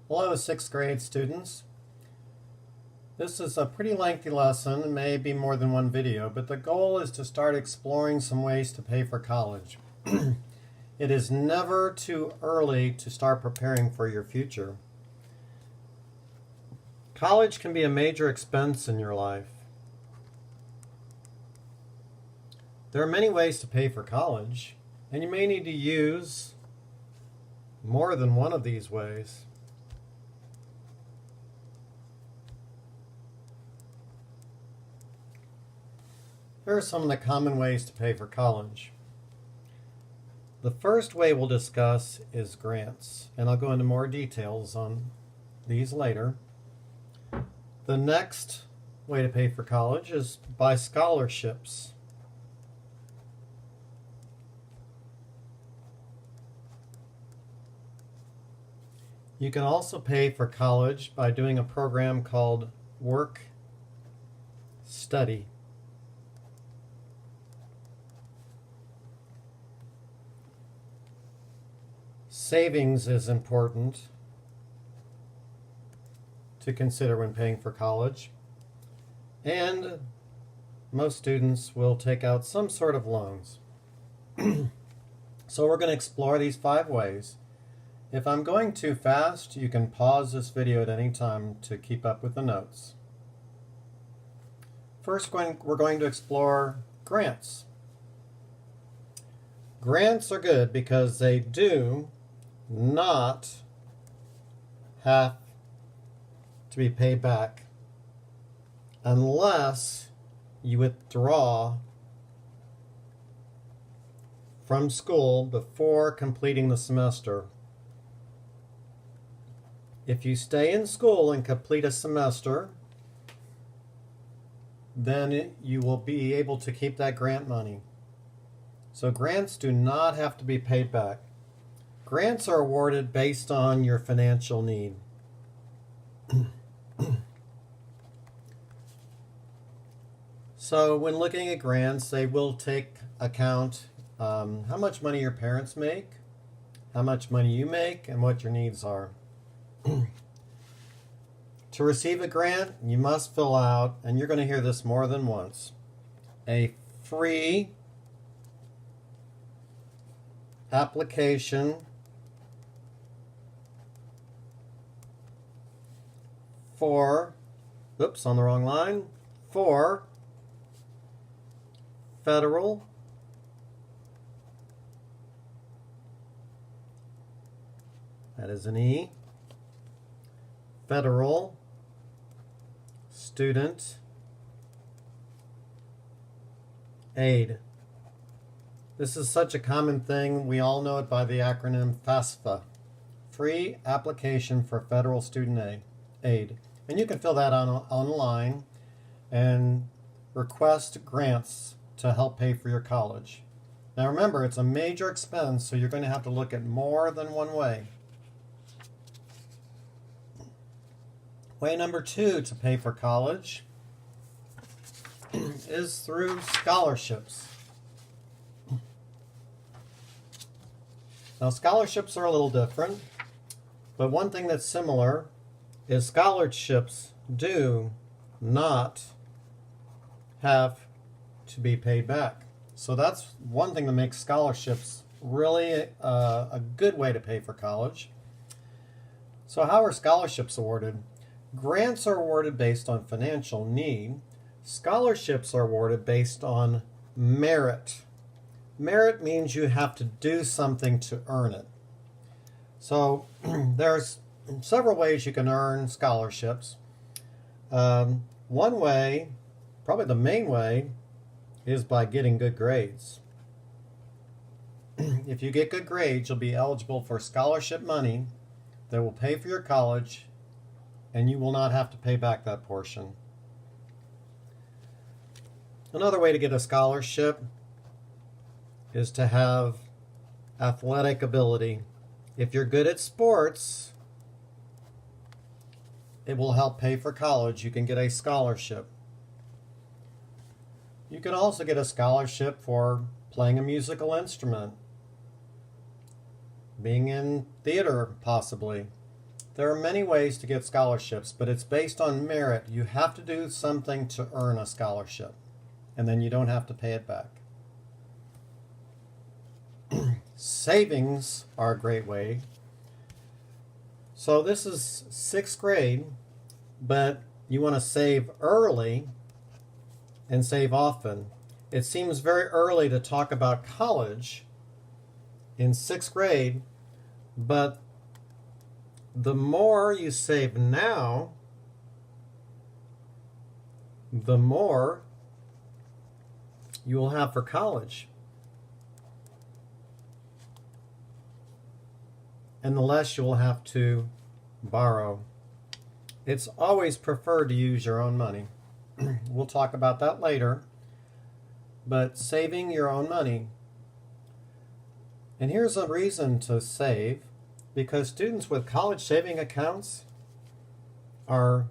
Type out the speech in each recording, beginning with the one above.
Hello, 6th grade students. This is a pretty lengthy lesson, maybe more than one video, but the goal is to start exploring some ways to pay for college. It is never too early to start preparing for your future. College can be a major expense in your life. There are many ways to pay for college, and you may need to use more than one of these ways. Here are some of the common ways to pay for college. The first way we'll discuss is grants, and I'll go into more details on these later. The next way to pay for college is by scholarships. You can also pay for college by doing a program called Work Study. Savings is important to consider when paying for college, and most students will take out some sort of loans. So we're going to explore these 5 ways. If I'm going too fast, you can pause this video at any time to keep up with the notes. First, we're going to explore grants. Grants are good because they do not have to be paid back unless you withdraw from school before completing the semester. If you stay in school and complete a semester, then you will be able to keep that grant money. So grants do not have to be paid back. Grants are awarded based on your financial need. So when looking at grants, they will take account how much money your parents make, how much money you make, and what your needs are. To receive a grant, you must fill out, and you're going to hear this more than once, a free application for, oops, on the wrong line, for federal that is an E, federal student aid. This is such a common thing, we all know it by the acronym FAFSA, Free Application for Federal Student Aid. And you can fill that online and request grants to help pay for your college. Now remember, it's a major expense, so you're going to have to look at more than one way. Way number 2 to pay for college is through scholarships. Now scholarships are a little different, but one thing that's similar is scholarships do not have to be paid back. So that's one thing that makes scholarships really a good way to pay for college. So how are scholarships awarded? Grants are awarded based on financial need. Scholarships are awarded based on merit. Merit means you have to do something to earn it. So there's several ways you can earn scholarships. One way, probably the main way, is by getting good grades. If you get good grades, you'll be eligible for scholarship money that will pay for your college, and you will not have to pay back that portion. Another way to get a scholarship is to have athletic ability. If you're good at sports, it will help pay for college. You can get a scholarship. You can also get a scholarship for playing a musical instrument, being in theater possibly, There are many ways to get scholarships, but it's based on merit. You have to do something to earn a scholarship, and then you don't have to pay it back. Savings are a great way. So this is 6th grade, but you want to save early and save often. It seems very early to talk about college in 6th grade, but the more you save now, the more you will have for college. And the less you will have to borrow. It's always preferred to use your own money. We'll talk about that later. But saving your own money. And here's a reason to save, because students with college saving accounts are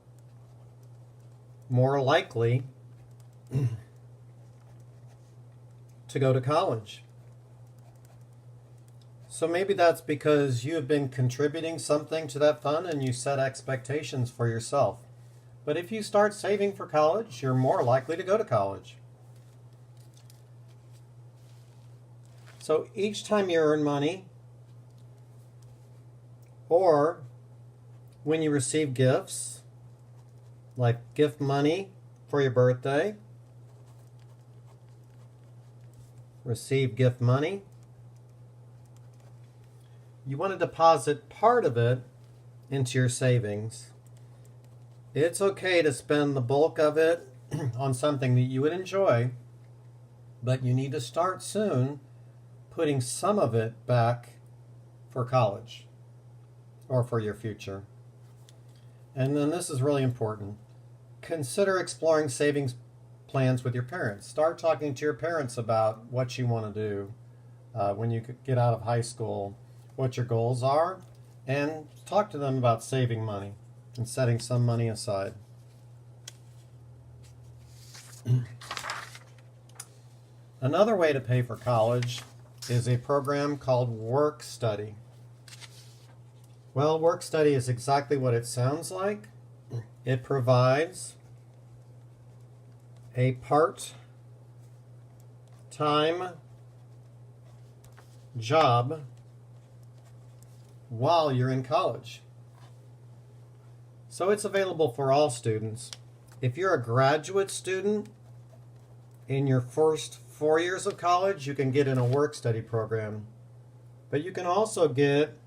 more likely to go to college. So maybe that's because you have been contributing something to that fund and you set expectations for yourself. But if you start saving for college, you're more likely to go to college. So each time you earn money, or when you receive gifts, like gift money for your birthday, receive gift money, you want to deposit part of it into your savings. It's okay to spend the bulk of it on something that you would enjoy, but you need to start soon putting some of it back for college or for your future. And then this is really important. Consider exploring savings plans with your parents. Start talking to your parents about what you want to do when you get out of high school, what your goals are, and talk to them about saving money and setting some money aside. Another way to pay for college is a program called Work Study. Well, Work Study is exactly what it sounds like. It provides a part-time job while you're in college. So it's available for all students. If you're a graduate student in your first 4 years of college, you can get in a work study program. But you can also get,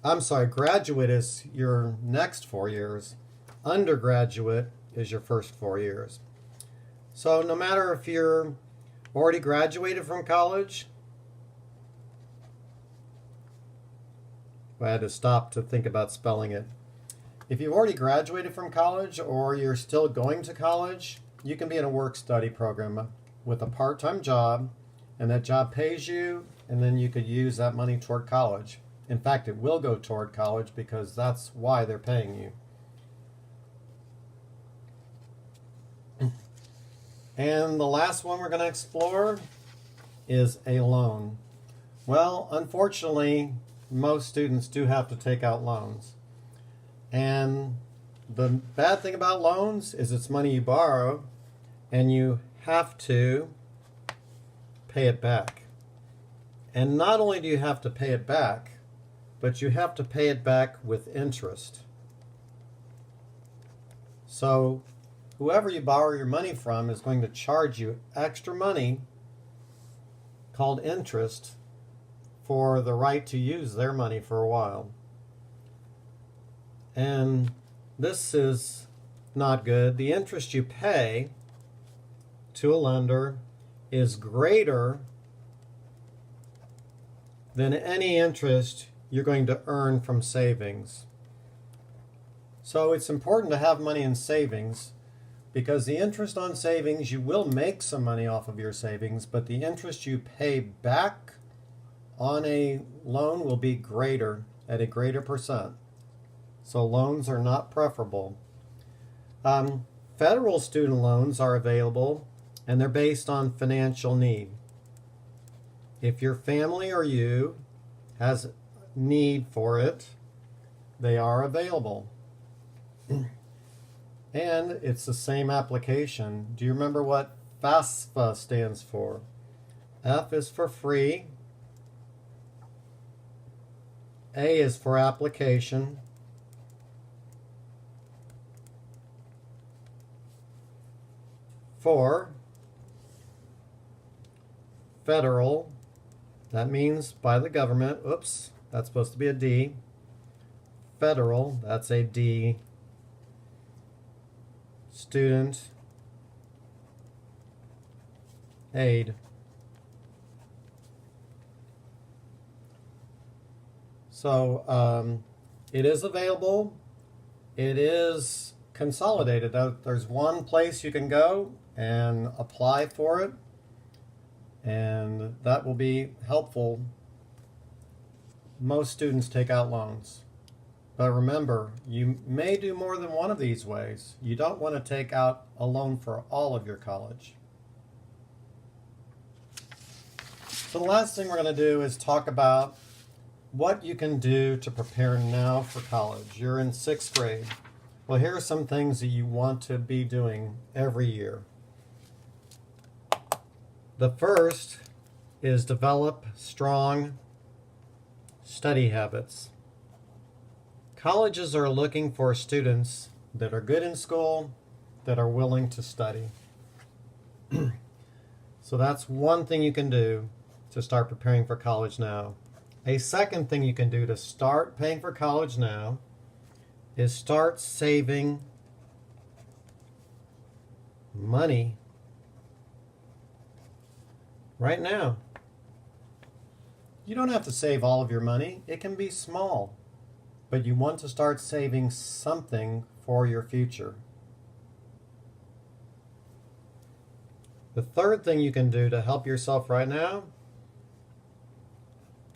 graduate is your next 4 years. Undergraduate is your first 4 years. So no matter if you're already graduated from college, I had to stop to think about spelling it. If you've already graduated from college or you're still going to college, you can be in a work study program with a part-time job, and that job pays you, and then you could use that money toward college. In fact, it will go toward college because that's why they're paying you. And the last one we're going to explore is a loan. Well, unfortunately, most students do have to take out loans. And the bad thing about loans is it's money you borrow and you have to pay it back. And not only do you have to pay it back, but you have to pay it back with interest. So whoever you borrow your money from is going to charge you extra money called interest for the right to use their money for a while. And this is not good. The interest you pay to a lender is greater than any interest you're going to earn from savings. So it's important to have money in savings, because the interest on savings, you will make some money off of your savings, but the interest you pay back on a loan will be greater, at a greater percent. So loans are not preferable. Federal student loans are available, and they're based on financial need. If your family or you has need for it, they are available. And it's the same application. Do you remember what FAFSA stands for? F is for free. A is for application. For federal, that means by the government. Oops, that's supposed to be a D. Federal, that's a D. Student aid. So it is available. It is consolidated. There's one place you can go and apply for it, and that will be helpful. Most students take out loans. But remember, you may do more than one of these ways. You don't want to take out a loan for all of your college. So the last thing we're going to do is talk about what you can do to prepare now for college. You're in 6th grade. Well, here are some things that you want to be doing every year. The first is develop strong study habits. Colleges are looking for students that are good in school, that are willing to study. So that's one thing you can do to start preparing for college now. A second thing you can do to start paying for college now is start saving money right now. You don't have to save all of your money. It can be small. But you want to start saving something for your future. The third thing you can do to help yourself right now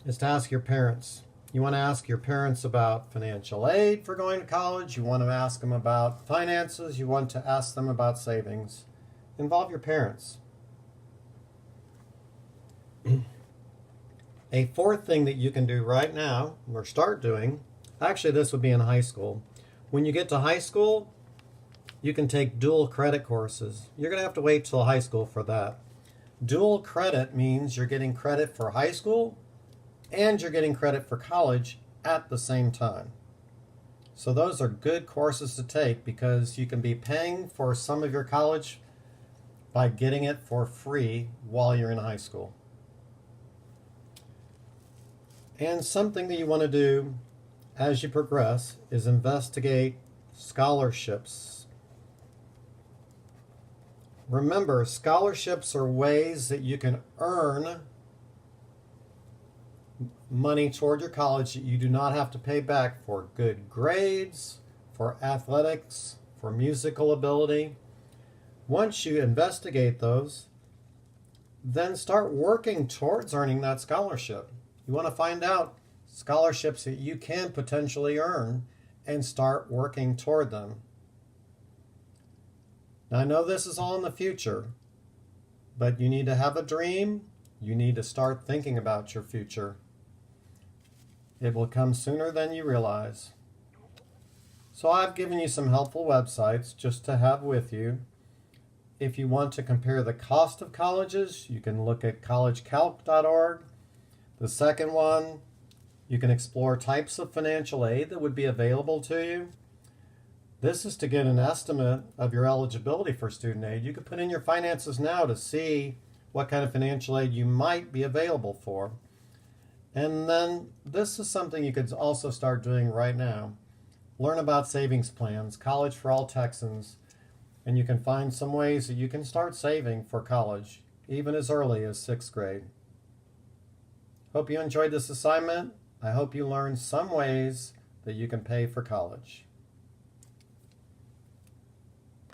is to ask your parents. You want to ask your parents about financial aid for going to college. You want to ask them about finances. You want to ask them about savings. Involve your parents. A fourth thing that you can do right now, or start doing, actually this would be in high school. When you get to high school, you can take dual credit courses. You're going to have to wait till high school for that. Dual credit means you're getting credit for high school and you're getting credit for college at the same time. So those are good courses to take because you can be paying for some of your college by getting it for free while you're in high school. And something that you want to do as you progress is investigate scholarships. Remember, scholarships are ways that you can earn money toward your college that you do not have to pay back for good grades, for athletics, for musical ability. Once you investigate those, then start working towards earning that scholarship. You want to find out scholarships that you can potentially earn and start working toward them. Now, I know this is all in the future, but you need to have a dream. You need to start thinking about your future. It will come sooner than you realize. So I've given you some helpful websites just to have with you. If you want to compare the cost of colleges, you can look at collegecalc.org. The second one, you can explore types of financial aid that would be available to you. This is to get an estimate of your eligibility for student aid. You could put in your finances now to see what kind of financial aid you might be available for. And then this is something you could also start doing right now. Learn about savings plans, College for All Texans, and you can find some ways that you can start saving for college, even as early as 6th grade. Hope you enjoyed this assignment. I hope you learned some ways that you can pay for college.